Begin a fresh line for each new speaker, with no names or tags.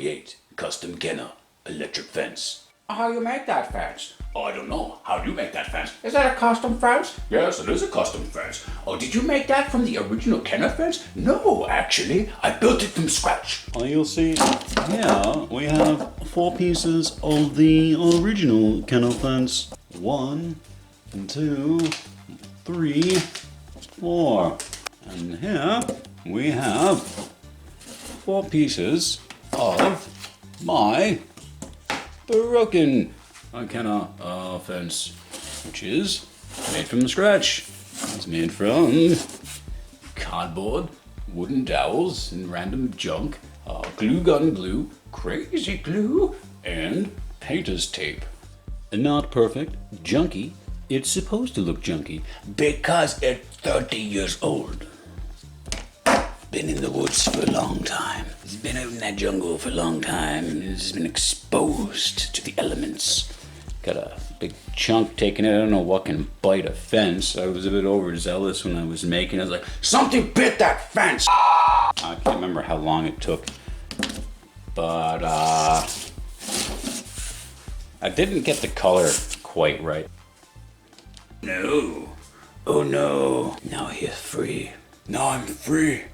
create custom Kenner electric fence.
How you make that fence?
I don't know. How do you make that fence?
Is that a custom fence?
Yes, it is a custom fence. Oh, did you make that from the original Kenner fence? No, actually. I built it from scratch.
You'll see here we have 4 pieces of the original Kenner fence. 1, 2, 3, 4. And here we have 4 pieces of my broken Kenner fence, which is made from scratch. It's made from cardboard, wooden dowels, and random junk, glue gun glue, crazy glue, and painter's tape. Not perfect, junky. It's supposed to look junky because it's 30 years old. Been in the woods for a long time. It's been out in that jungle for a long time. It's been exposed to the elements. Got a big chunk taken out. I don't know what can bite a fence. I was a bit overzealous when I was making it. I was like, something bit that fence! I can't remember how long it took. But, I didn't get the color quite right.
No. Oh no. Now he's free. Now I'm free.